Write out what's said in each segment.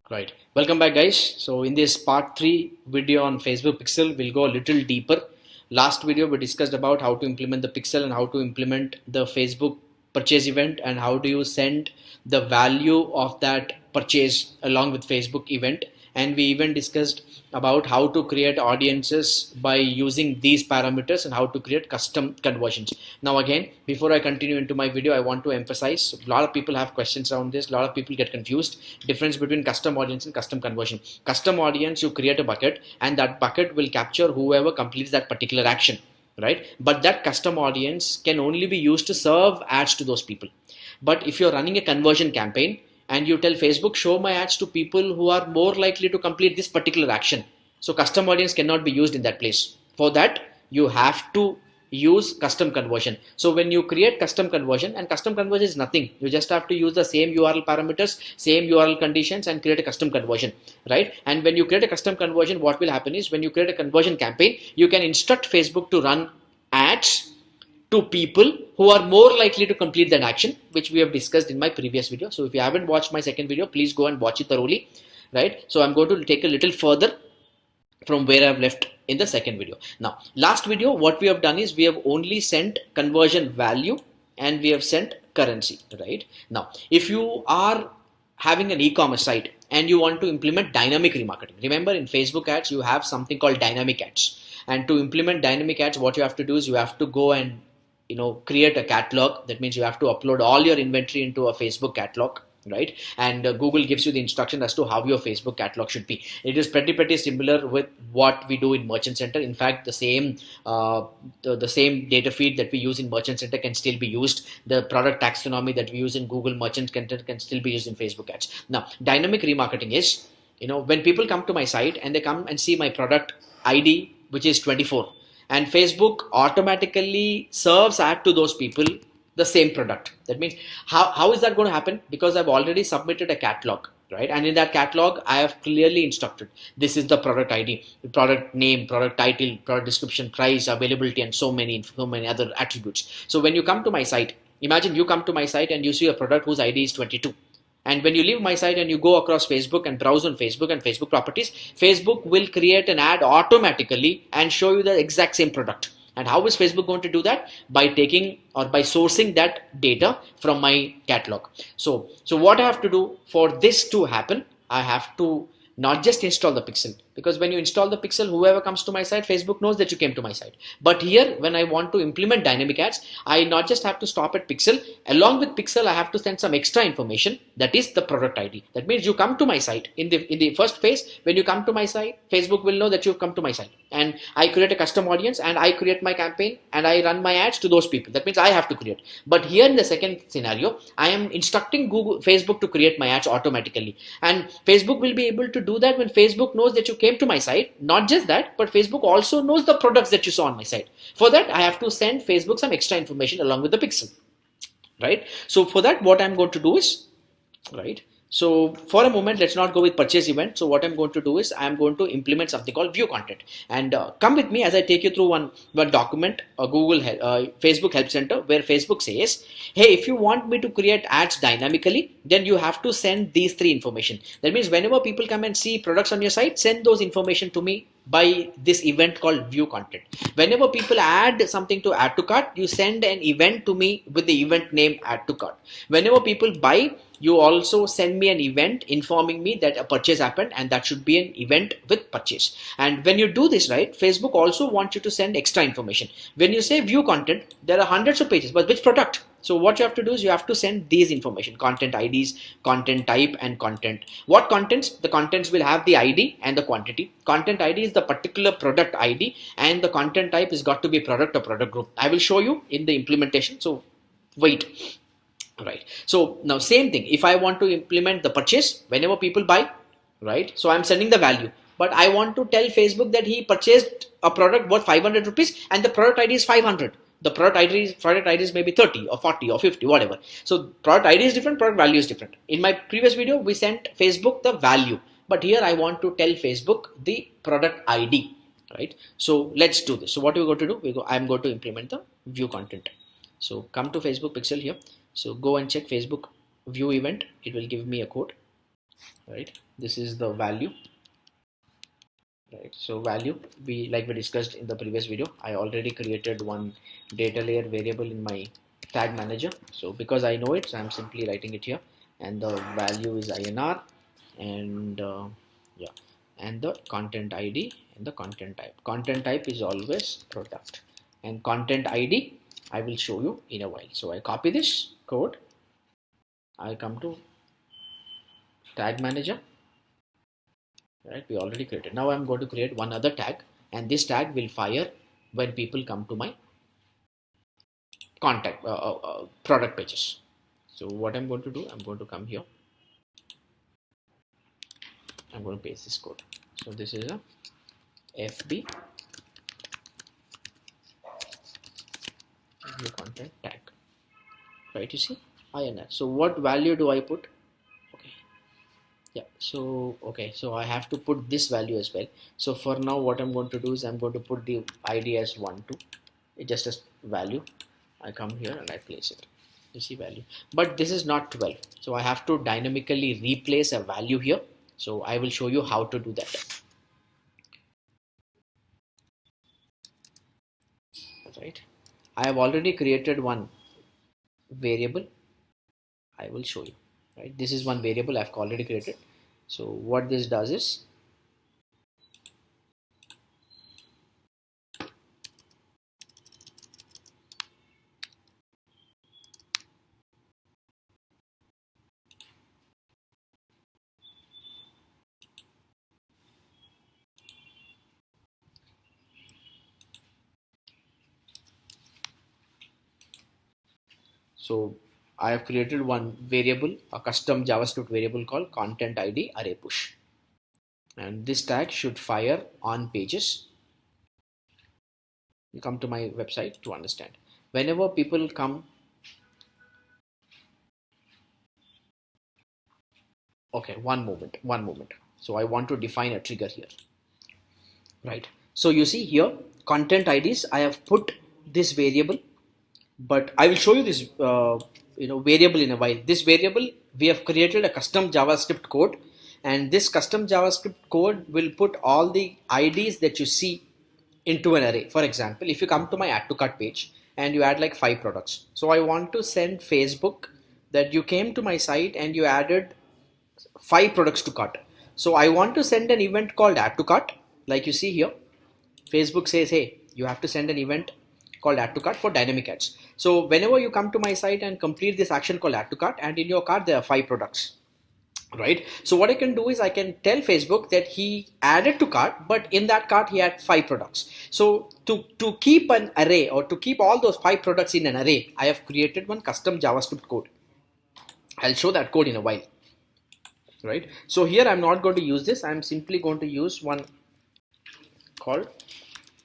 Right. Welcome back, guys. So in this part 3 video on Facebook Pixel, we'll go a little deeper. Last video we discussed about how to implement the pixel and how to implement the Facebook purchase event and how do you send the value of that purchase along with Facebook event. And we even discussed about how to create audiences by using these parameters and how to create custom conversions. Now again, before I continue into my video, I want to emphasize a lot of people have questions around this. A lot of people get confused. Difference between custom audience and custom conversion. Custom audience, you create a bucket and that bucket will capture whoever completes that particular action, right? But that custom audience can only be used to serve ads to those people. But if you're running a conversion campaign and you tell Facebook, show my ads to people who are more likely to complete this particular action, so custom audience cannot be used in that place. For that, you have to use custom conversion. So when you create custom conversion, and custom conversion is nothing, you just have to use the same URL parameters, same URL conditions, and create a custom conversion, right? And when you create a custom conversion, what will happen is when you create a conversion campaign, you can instruct Facebook to run ads to people who are more likely to complete that action, which we have discussed in my previous video. So if you haven't watched my second video, please go and watch it thoroughly, right? So I'm going to take a little further from where I've left in the second video. Now, last video, what we have done is we have only sent conversion value and we have sent currency, right? Now, if you are having an e-commerce site and you want to implement dynamic remarketing, remember in Facebook ads, you have something called dynamic ads. And to implement dynamic ads, what you have to do is you have to go and create a catalog. That means you have to upload all your inventory into a Facebook catalog, right? And Google gives you the instruction as to how your Facebook catalog should be. It is pretty similar with what we do in Merchant Center. In fact, the same data feed that we use in Merchant Center can still be used. The product taxonomy that we use in Google Merchant Center can still be used in Facebook ads. Now, dynamic remarketing is, when people come to my site and they come and see my product ID, which is 24, and Facebook automatically serves ad to those people the same product. That means how is that going to happen? Because I've already submitted a catalog, right? And in that catalog, I have clearly instructed this is the product ID, product name, product title, product description, price, availability, and so many other attributes. So when you come to my site, imagine you come to my site and you see a product whose ID is 22. And when you leave my site and you go across Facebook and browse on Facebook and Facebook properties, Facebook will create an ad automatically and show you the exact same product. And how is Facebook going to do that? By taking or by sourcing that data from my catalog. So what I have to do for this to happen, I have to not just install the pixel, because when you install the pixel, whoever comes to my site, Facebook knows that you came to my site. But here, when I want to implement dynamic ads, I not just have to stop at pixel. Along with pixel, I have to send some extra information, that is the product ID. That means you come to my site in the first phase. When you come to my site, Facebook will know that you've come to my site, and I create a custom audience and I create my campaign and I run my ads to those people. That means I have to create. But here in the second scenario, I am instructing Facebook to create my ads automatically, and Facebook will be able to do that when Facebook knows that you came to my site. Not just that, but Facebook also knows the products that you saw on my site. For that, I have to send Facebook some extra information along with the pixel, right? So for that, what I'm going to do is, right, so for a moment, let's not go with purchase event. So what I'm going to do is I'm going to implement something called view content, and come with me as I take you through one document, a Facebook Help Center, where Facebook says, hey, if you want me to create ads dynamically, then you have to send these three information. That means whenever people come and see products on your site, send those information to me by this event called view content. Whenever people add something to add to cart, you send an event to me with the event name add to cart. Whenever people buy, you also send me an event informing me that a purchase happened, and that should be an event with purchase. And when you do this, right, Facebook also wants you to send extra information. When you say view content, there are hundreds of pages, but which product? So what you have to do is you have to send these information: content IDs, content type, and content. What contents? The contents will have the ID and the quantity. Content ID is the particular product ID, and the content type is got to be product or product group. I will show you in the implementation. So wait. Right. So now same thing. If I want to implement the purchase, whenever people buy, right? So I'm sending the value, but I want to tell Facebook that he purchased a product worth 500 rupees and the product ID is 500. The product IDs may be 30 or 40 or 50, whatever. So product ID is different, product value is different. In my previous video, we sent Facebook the value, but here I want to tell Facebook the product ID, right? So let's do this. So what we're going to do, I'm going to implement the view content. So come to Facebook Pixel here. So go and check Facebook view event. It will give me a code. right? This is the value, right? So value, we discussed in the previous video, I already created one data layer variable in my tag manager. So because I know it, so I'm simply writing it here, and the value is INR, and yeah, and the content ID and the content type. Content type is always product, and content ID I will show you in a while. So I copy this code, I come to tag manager, right? We already created. Now I'm going to create one other tag, and this tag will fire when people come to my contact product pages. So what I'm going to do, I'm going to come here, I'm going to paste this code. So this is a FB view content tag, right? You see INR. So what value do I put? Okay, yeah, so okay, so I have to put this value as well. So for now what I'm going to do is I'm going to put the ID as 1 2, it just as value. I come here and I place it, you see value, but this is not 12, so I have to dynamically replace a value here. So I will show you how to do that, right? I have already created one variable, I will show you, right? This is one variable I've already created. So what this does is, so I have created one variable, a custom JavaScript variable called content ID array push, and this tag should fire on pages. You come to my website to understand. Whenever people come, okay, one moment. So I want to define a trigger here, right? So you see here, content IDs, I have put this variable, but I will show you this variable in a while. This variable, we have created a custom JavaScript code, and this custom JavaScript code will put all the IDs that you see into an array. For example, if you come to my add to cart page and you add like 5 products, so I want to send Facebook that you came to my site and you added 5 products to cart. So I want to send an event called add to cart. Like you see here, Facebook says, hey, you have to send an event called add to cart for dynamic ads. So whenever you come to my site and complete this action called add to cart, and in your cart there are 5 products, right? So what I can do is I can tell Facebook that he added to cart, but in that cart he had 5 products. So to keep an array, or to keep all those 5 products in an array, I have created one custom JavaScript code. I'll show that code in a while, right? So here I'm not going to use this, I'm simply going to use one called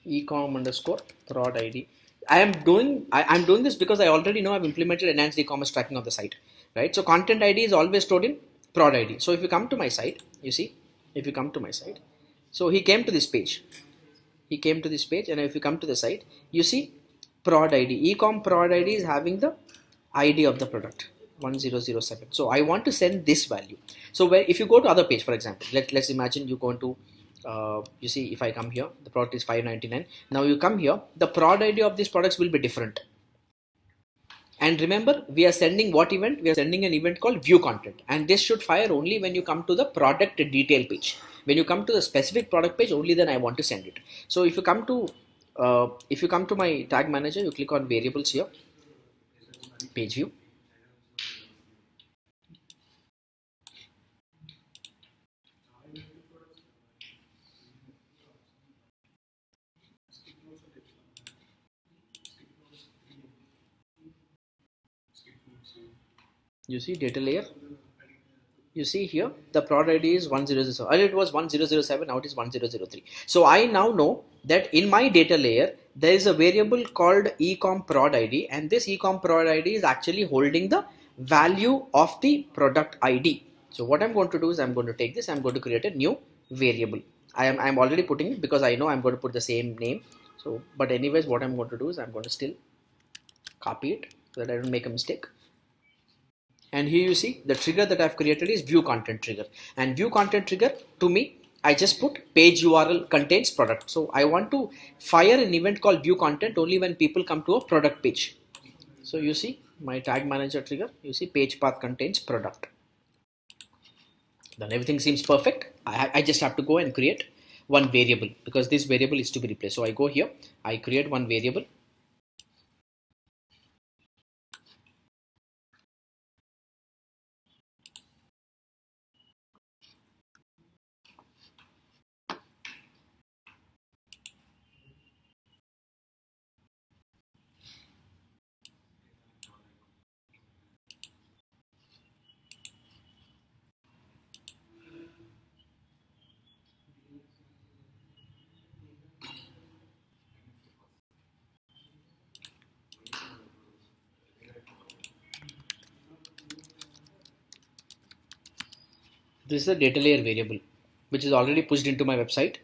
ecom underscore prod id. I'm doing this because I already know I've implemented enhanced e-commerce tracking on the site, right? So content ID is always stored in prod id. So if you come to my site, you see, if you come to my site, so he came to this page, and if you come to the site, you see prod id, ecom prod id is having the id of the product 1007. So I want to send this value. So where, if you go to other page, for example, let's imagine you go to you see, if I come here, the product is 599. Now you come here, the prod id of these products will be different. And remember, we are sending what event? We are sending an event called view content, and this should fire only when you come to the product detail page. When you come to the specific product page, only then I want to send it. So if you come to my tag manager, you click on variables here, page view. You see data layer. You see here, the product ID is 1007. Earlier it was 1007, now it is 1003. So I now know that in my data layer, there is a variable called ecom prod ID, and this ecom prod ID is actually holding the value of the product ID. So what I'm going to do is I'm going to take this, I'm going to create a new variable. I'm already putting it because I know I'm going to put the same name. So, but anyways, what I'm going to do is I'm going to still copy it so that I don't make a mistake. And here you see the trigger that I've created is view content trigger, and view content trigger, to me, I just put page URL contains product. So I want to fire an event called view content only when people come to a product page. So you see my tag manager trigger, you see page path contains product. Then everything seems perfect. I just have to go and create one variable because this variable is to be replaced. So I go here, I create one variable. This is a data layer variable which is already pushed into my website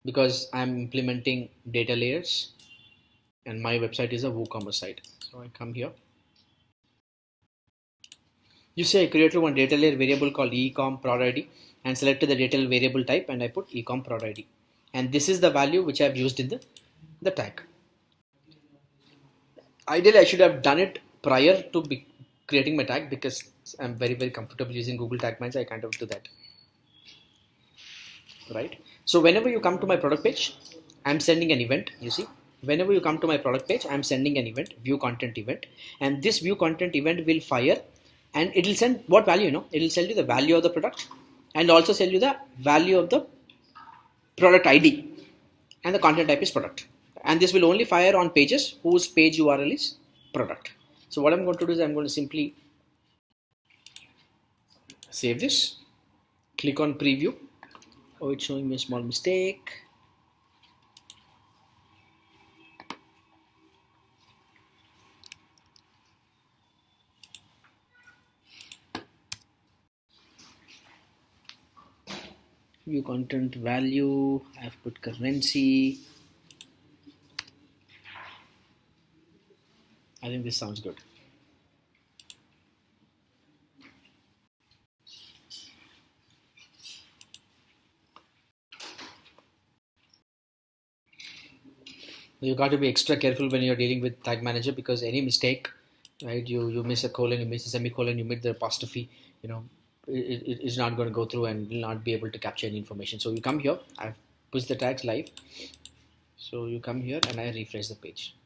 because I'm implementing data layers and my website is a WooCommerce site. So I come here. You see I created one data layer variable called ecom prod id and selected the data layer variable type and I put ecom prod id. And this is the value which I've used in the tag. Ideally, I should have done it prior to creating my tag because I'm very comfortable using Google Tag Manager. I kind of do that, right? So whenever you come to my product page, I'm sending an event. You see, whenever you come to my product page, I'm sending an event, view content event, and this view content event will fire, and it will send what value? It will tell you the value of the product, and also tell you the value of the product ID, and the content type is product. And this will only fire on pages whose page URL is product. So what I'm going to do is I'm going to simply save this, click on preview. Oh, it's showing me a small mistake. View content value, I've put currency. I think this sounds good. You got to be extra careful when you're dealing with tag manager because any mistake, right? You miss a colon, you miss a semicolon, you miss the apostrophe, you know, it is not going to go through and will not be able to capture any information. So you come here, I've pushed the tags live. So you come here and I refresh the page.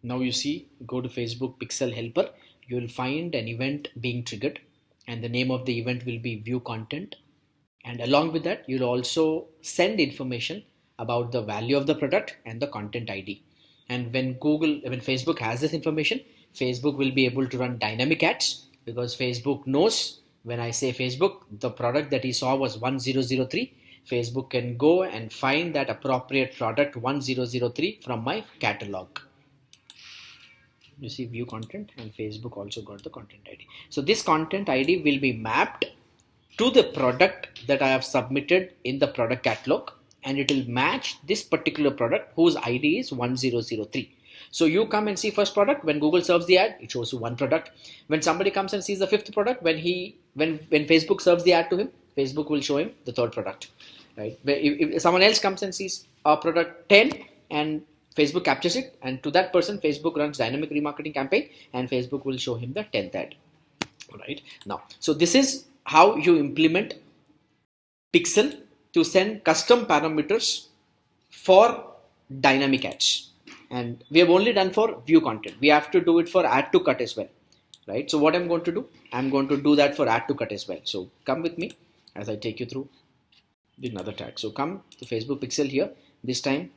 Now you see, go to Facebook Pixel Helper, you will find an event being triggered and the name of the event will be view content. And along with that, you'll also send information about the value of the product and the content ID. And when Facebook has this information, Facebook will be able to run dynamic ads because Facebook knows when I say Facebook, the product that he saw was 1003. Facebook can go and find that appropriate product 1003 from my catalog. You see view content and Facebook also got the content ID. So this content ID will be mapped to the product that I have submitted in the product catalog and it will match this particular product whose ID is 1003. So you come and see first product. When Google serves the ad, it shows you one product. When somebody comes and sees the fifth product, when Facebook serves the ad to him, Facebook will show him the third product, right? If someone else comes and sees a product 10 and Facebook captures it, and to that person Facebook runs dynamic remarketing campaign and Facebook will show him the 10th ad, right? Now, so this is how you implement Pixel to send custom parameters for dynamic ads. And we have only done for view content. We have to do it for add to cut as well, right? So what I'm going to do, I'm going to do that for add to cut as well. So come with me as I take you through another tag. So come to Facebook Pixel here. This time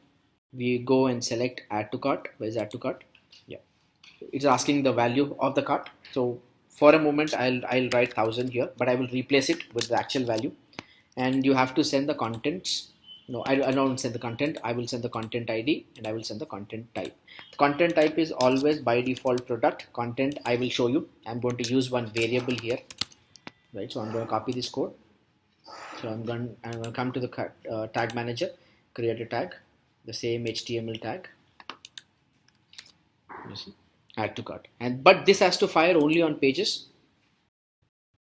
we go and select add to cart. Where's add to cart? Yeah, it's asking the value of the cart. So for a moment I'll write 1000 here, but I will replace it with the actual value. And you have to send the contents. No, I don't send the content. I will send the content ID and I will send the content type. The content type is always by default product. Content I will show you. I'm going to use one variable here, right? So I'm going to copy this code. So I'm going to come to the tag manager, create a tag, the same HTML tag. You see, Add to cart. And but this has to fire only on pages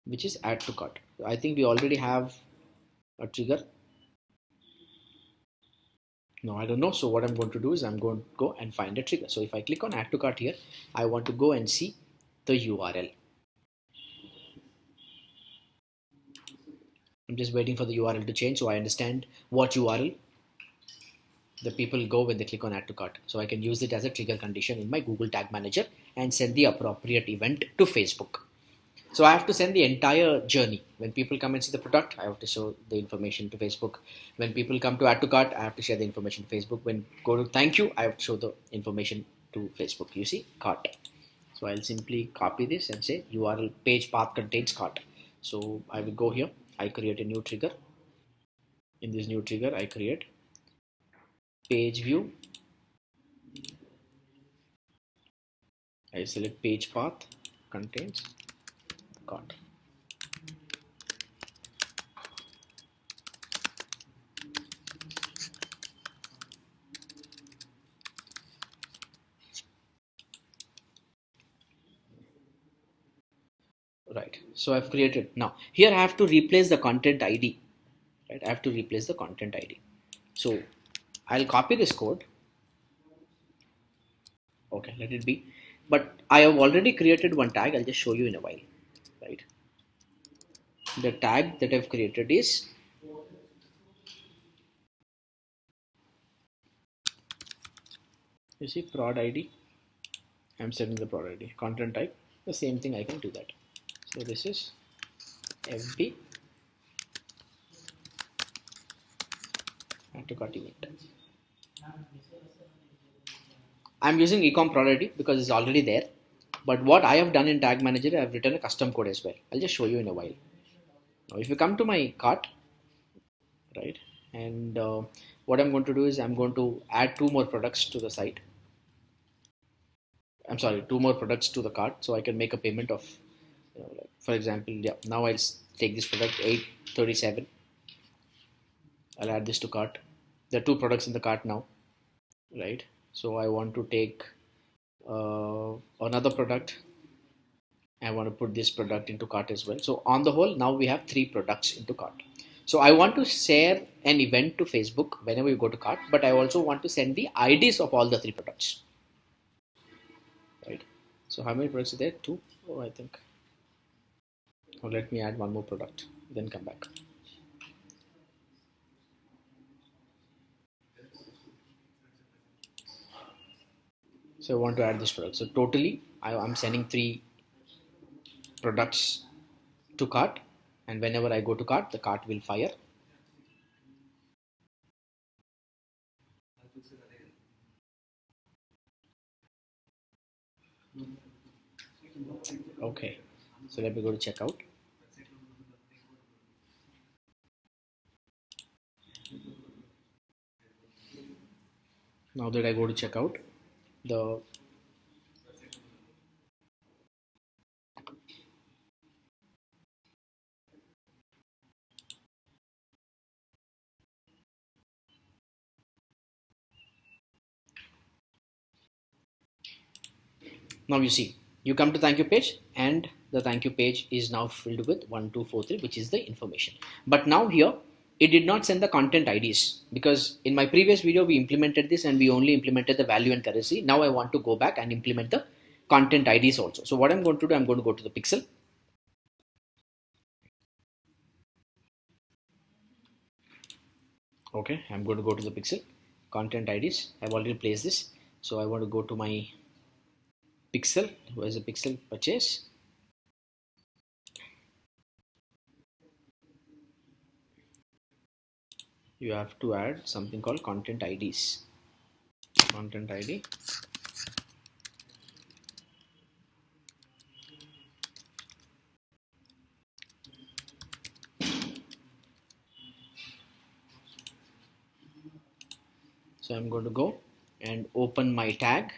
which is add to cart. I think we already have a trigger. No, I don't know. So what I'm going to do is I'm going to go and find a trigger. So if I click on add to cart here, I want to go and see the URL. I'm just waiting for the URL to change so I understand what URL the people go when they click on add to cart. So I can use it as a trigger condition in my Google Tag Manager and send the appropriate event to Facebook. So I have to send the entire journey. When people come and see the product, I have to show the information to Facebook. When people come to add to cart, I have to share the information to Facebook. When go to thank you, I have to show the information to Facebook. You see, cart. So I'll simply copy this and say URL page path contains cart. So I will go here. I create a new trigger. In this new trigger, I create page view. I select page path contains cart. Right. So I've created. Now here I have to replace the content ID. Right. I have to replace the content ID. So I'll copy this code. Okay, let it be. But I have already created one tag. I'll just show you in a while. Right. The tag that I've created is you see prod ID. I'm setting the prod ID. Content type. The same thing I can do that. So this is FB add to cart event. I'm using ecom prod ID because it's already there. But what I have done in Tag Manager, I've written a custom code as well. I'll just show you in a while. Now, if you come to my cart, right, and what I'm going to do is I'm going to add two more products to the site. I'm sorry, two more products to the cart, so I can make a payment of, like, for example, yeah. Now I'll take this product 837. I'll add this to cart. There are two products in the cart now, right? So I want to take another product. I want to put this product into cart as well. So on the whole, now we have three products into cart. So I want to share an event to Facebook whenever you go to cart, but I also want to send the IDs of all the three products, right? So how many products are there? Two. Oh, I think. Oh, let me add one more product, then come back. So I want to add this product. So totally, I'm sending three products to cart, and whenever I go to cart, the cart will fire. Okay. So let me go to checkout. Now that I go to checkout, the now you see, you come to thank you page and the thank you page is now filled with 1243, which is the information. But now here, it did not send the content IDs because in my previous video, we implemented this and we only implemented the value and currency. Now I want to go back and implement the content IDs also. So what I'm going to do, I'm going to go to the pixel. Okay, I'm going to go to the pixel content IDs. I've already placed this. So I want to go to my pixel. Where's the pixel purchase? You have to add something called content IDs. Content ID. So I'm going to go and open my tag.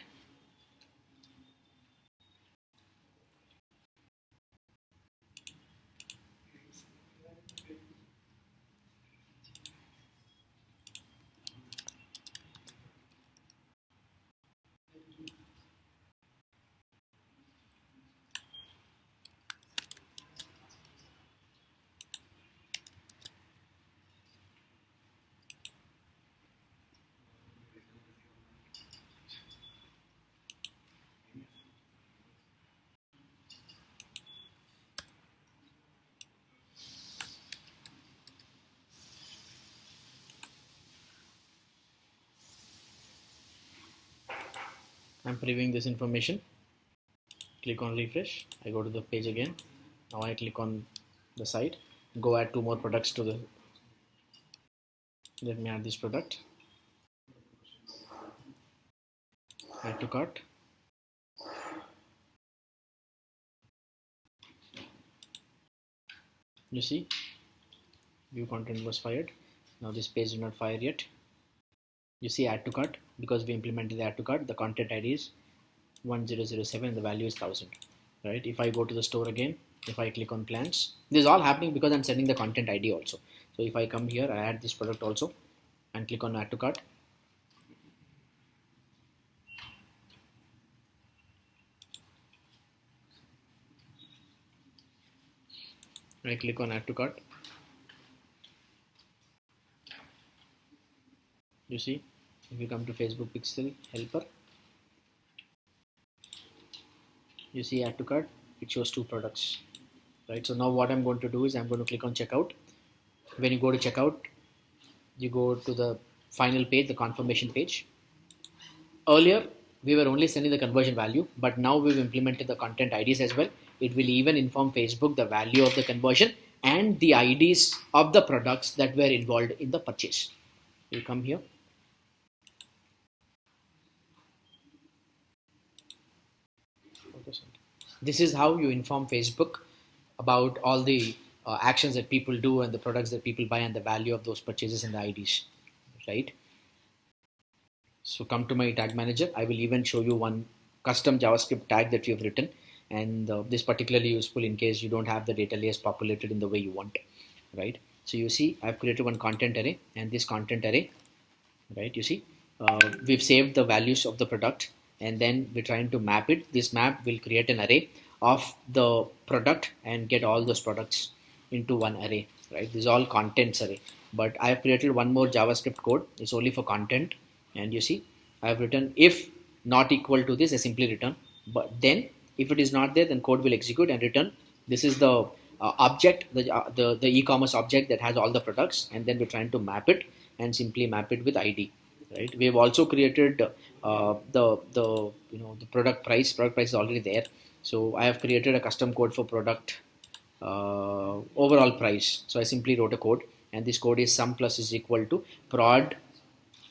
I'm previewing this information. Click on refresh. I go to the page again. Now I click on the site. Go add two more products to the. Let me add this product. Add to cart. You see, view content was fired. Now this page is not fired yet. You see add to cart, because we implemented the add to cart. The content ID is 1007 and the value is 1000. Right? If I go to the store again, if I click on plans, this is all happening because I'm sending the content ID also. So if I come here, I add this product also and click on add to cart. I click on add to cart. You see, if you come to Facebook Pixel helper, you see add to cart, it shows two products. Right? So now what I'm going to do is I'm going to click on checkout. When you go to checkout, you go to the final page, the confirmation page. Earlier, we were only sending the conversion value, but now we've implemented the content IDs as well. It will even inform Facebook the value of the conversion and the IDs of the products that were involved in the purchase. You come here. This is how you inform Facebook about all the actions that people do and the products that people buy and the value of those purchases and the IDs, right? So come to my tag manager. I will even show you one custom JavaScript tag that we have written, and this particularly useful in case you don't have the data layers populated in the way you want, right? So you see, I've created one content array, and this content array, right? You see, we've saved the values of the product, and then we're trying to map it. This map will create an array of the product and get all those products into one array, right? This is all contents array, but I have created one more JavaScript code. It's only for content, and you see, I have written if not equal to this, I simply return. But then if it is not there, then code will execute and return. This is the object, the e-commerce object that has all the products, and then we're trying to map it and simply map it with ID. Right? We have also created the product price. Product price is already there. So I have created a custom code for product overall price. So I simply wrote a code, and this code is sum plus is equal to prod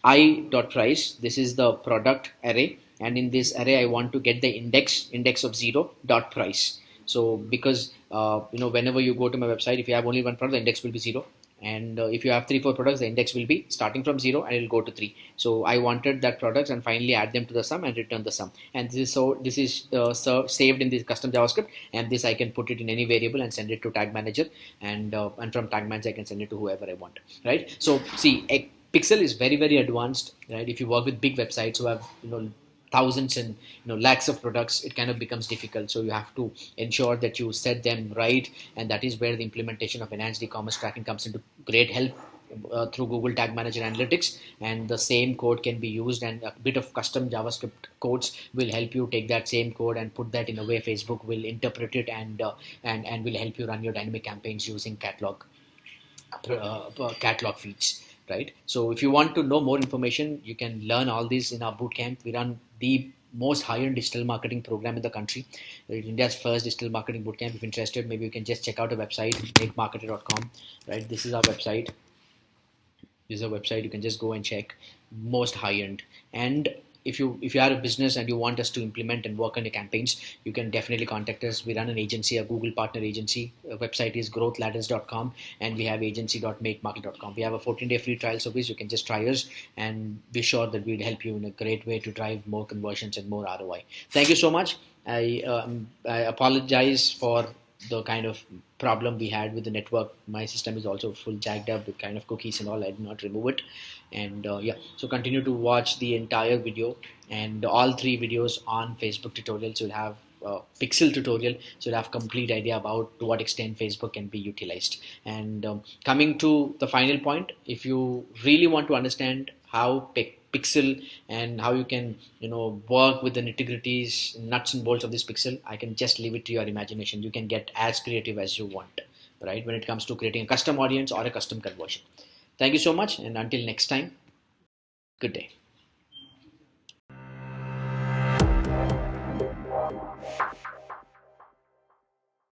I dot price. This is the product array, and in this array I want to get the index of 0 dot price. So because whenever you go to my website, if you have only one product, the index will be 0, and if you have 3-4 products, the index will be starting from 0 and it will go to 3. So I wanted that products and finally add them to the sum and return the sum. And this is saved in this custom JavaScript, and this I can put it in any variable and send it to tag manager, and from tag manager I can send it to whoever I want, right? So see, Pixel is very advanced, right? If you work with big websites who have thousands and lakhs of products, it kind of becomes difficult. So you have to ensure that you set them right, and that is where the implementation of enhanced e-commerce tracking comes into great help through Google Tag Manager Analytics. And the same code can be used, and a bit of custom JavaScript codes will help you take that same code and put that in a way Facebook will interpret it, and will help you run your dynamic campaigns using catalog feeds, right? So if you want to know more information, you can learn all this in our bootcamp. We run the most high-end digital marketing program in the country, India's first digital marketing bootcamp. If interested, maybe you can just check out our website, makemarketer.com, right? This is our website. This is a website you can just go and check, most high end. And if you are a business and you want us to implement and work on your campaigns, you can definitely contact us. We run an agency, a Google partner agency. Our website is growthladders.com, and we have agency.makemarket.com. We have a 14-day free trial service. You can just try us, and be sure that we'll help you in a great way to drive more conversions and more ROI. Thank you so much. I apologize for the kind of problem we had with the network. My system is also full jacked up with kind of cookies and all. I did not remove it, and yeah, so continue to watch the entire video, and all 3 videos on Facebook tutorials. You'll have pixel tutorial, so you'll have complete idea about to what extent Facebook can be utilized. And coming to the final point, if you really want to understand how pixel and how you can work with the nitty-gritties, nuts and bolts of this pixel, I can just leave it to your imagination. You can get as creative as you want, right, when it comes to creating a custom audience or a custom conversion. Thank you so much, and until next time, good day.